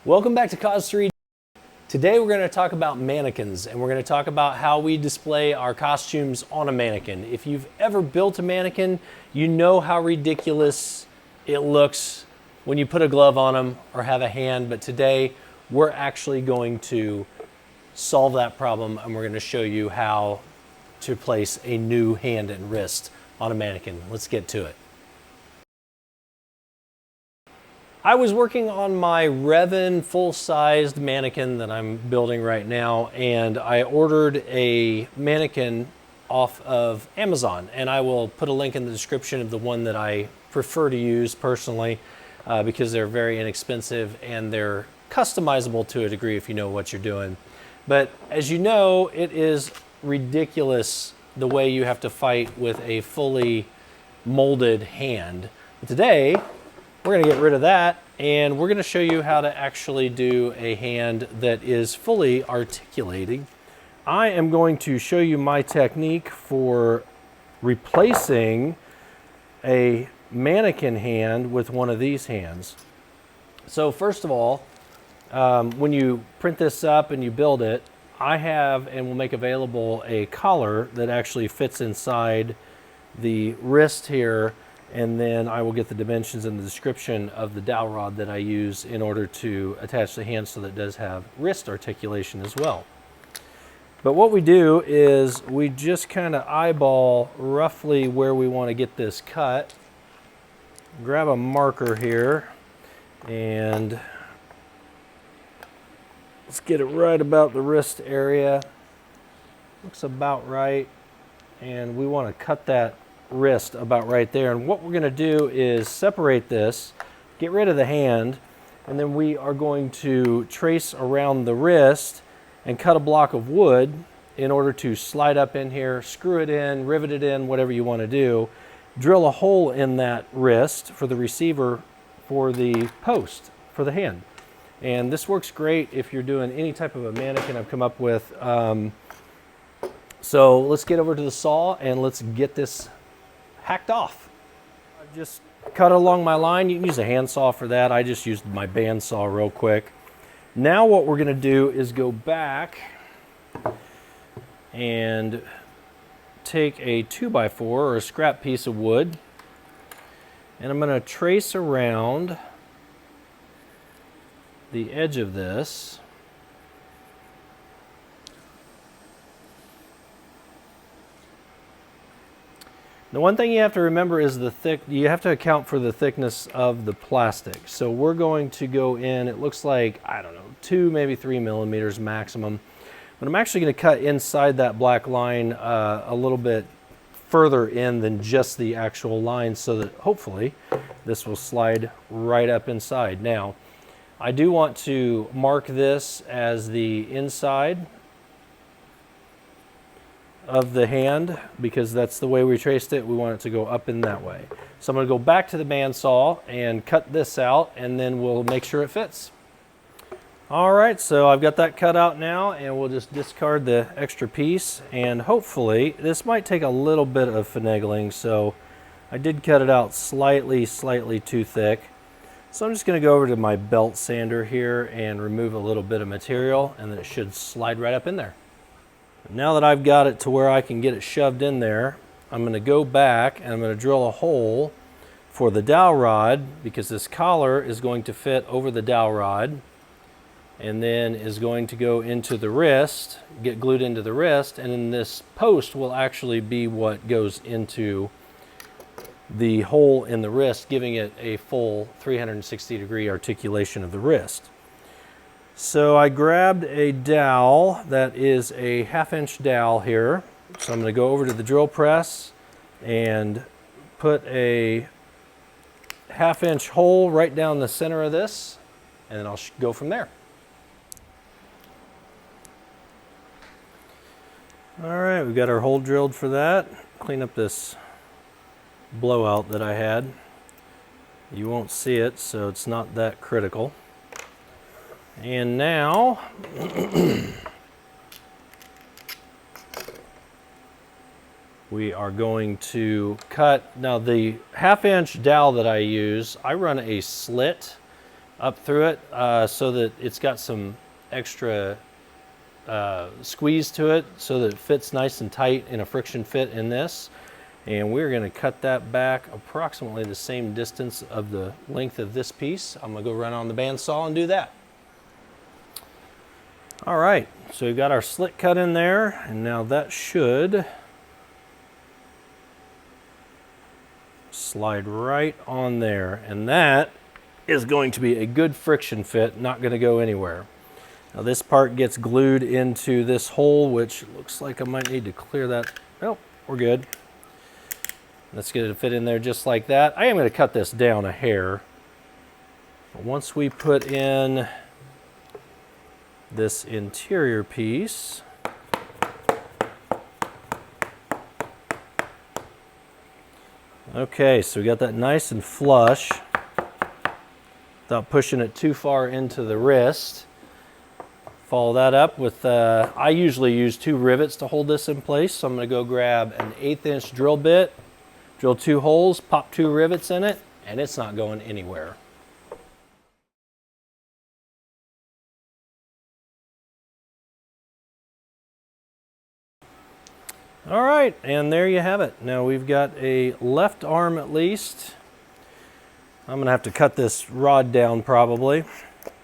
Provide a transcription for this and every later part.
Welcome back to Cause 3. Today we're going to talk about mannequins, and we're going to talk about how we display our costumes on a mannequin. If you've ever built a mannequin, you know how ridiculous it looks when you put a glove on them or have a hand, but today we're actually going to solve that problem, and we're going to show you how to place a new hand and wrist on a mannequin. Let's get to it. I was working on my Revan full-sized mannequin that I'm building right now, and I ordered a mannequin off of Amazon, and I will put a link in the description of the one that I prefer to use personally because they're very inexpensive and they're customizable to a degree if you know what you're doing. But as you know, it is ridiculous the way you have to fight with a fully molded hand. But today, we're going to get rid of that, and we're going to show you how to actually do a hand that is fully articulating. I am going to show you my technique for replacing a mannequin hand with one of these hands. So first of all, when you print this up and you build it, I have and will make available a collar that actually fits inside the wrist here, and then I will get the dimensions in the description of the dowel rod that I use in order to attach the hand so that it does have wrist articulation as well. But what we do is we just kind of eyeball roughly where we want to get this cut. Grab a marker here and let's get it right about the wrist area. Looks about right, and we want to cut that wrist about right there. And what we're going to do is separate this, get rid of the hand, and then we are going to trace around the wrist and cut a block of wood in order to slide up in here, screw it in, rivet it in, whatever you want to do. Drill a hole in that wrist for the receiver for the post for the hand. And this works great if you're doing any type of a mannequin I've come up with. So let's get over to the saw and let's get this hacked off. I've just cut along my line. You can use a handsaw for that. I just used my bandsaw real quick. Now what we're going to do is go back and take a 2x4 or a scrap piece of wood, and I'm going to trace around the edge of this. The one thing you have to remember is you have to account for the thickness of the plastic. So we're going to go in, it looks like, I don't know, 2, maybe 3 millimeters maximum. But I'm actually going to cut inside that black line a little bit further in than just the actual line so that hopefully this will slide right up inside. Now, I do want to mark this as the inside of the hand because that's the way we traced it. We want it to go up in that way. So I'm going to go back to the bandsaw and cut this out, and then we'll make sure it fits. All right, so I've got that cut out now, and we'll just discard the extra piece, and hopefully this might take a little bit of finagling, so I did cut it out slightly too thick. So I'm just going to go over to my belt sander here and remove a little bit of material, and then it should slide right up in there. Now that I've got it to where I can get it shoved in there, I'm going to go back and I'm going to drill a hole for the dowel rod because this collar is going to fit over the dowel rod and then is going to go into the wrist, get glued into the wrist, and then this post will actually be what goes into the hole in the wrist, giving it a full 360-degree articulation of the wrist. So I grabbed a dowel that is a 1/2-inch dowel here. So I'm going to go over to the drill press and put a 1/2-inch hole right down the center of this, and then I'll go from there. All right, we've got our hole drilled for that. Clean up this blowout that I had. You won't see it, so it's not that critical. And now we are going to cut. Now the 1/2-inch dowel that I use, I run a slit up through it so that it's got some extra squeeze to it so that it fits nice and tight in a friction fit in this. And we're going to cut that back approximately the same distance of the length of this piece. I'm going to go run on the bandsaw and do that. All right, so we've got our slit cut in there, and now that should slide right on there, and that is going to be a good friction fit, not going to go anywhere. Now this part gets glued into this hole, which looks like I might need to clear that. Oh, we're good. Let's get it to fit in there just like that. I am going to cut this down a hair. But once we put in this interior piece, okay, so we got that nice and flush without pushing it too far into the wrist. Follow that up with, I usually use 2 rivets to hold this in place, so I'm going to go grab an 1/8 inch drill bit, drill 2 holes, pop 2 rivets in it, and it's not going anywhere. All right, and there you have it. Now we've got a left arm at least. I'm gonna have to cut this rod down probably.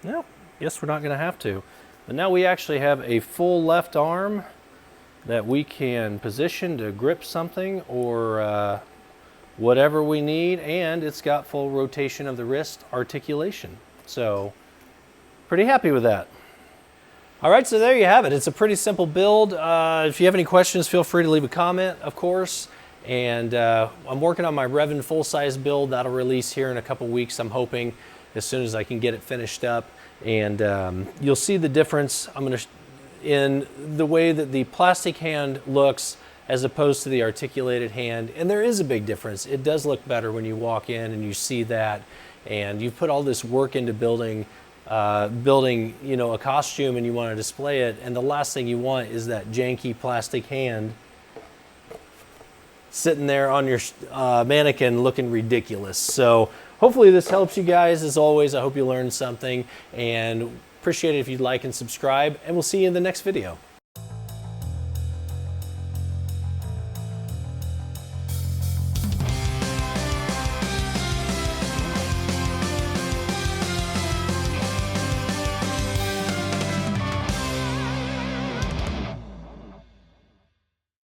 No, guess we're not gonna have to. But now we actually have a full left arm that we can position to grip something or whatever we need, and it's got full rotation of the wrist articulation. So pretty happy with that. All right, so there you have it. It's a pretty simple build. If you have any questions, feel free to leave a comment, of course. And I'm working on my Revin full-size build. That'll release here in a couple weeks, I'm hoping, as soon as I can get it finished up. And you'll see the difference in the way that the plastic hand looks as opposed to the articulated hand. And there is a big difference. It does look better when you walk in and you see that. And you put all this work into building, you know, a costume, and you want to display it, and the last thing you want is that janky plastic hand sitting there on your mannequin looking ridiculous. So hopefully this helps you guys. As always, I hope you learned something, and appreciate it if you'd like and subscribe, and we'll see you in the next video.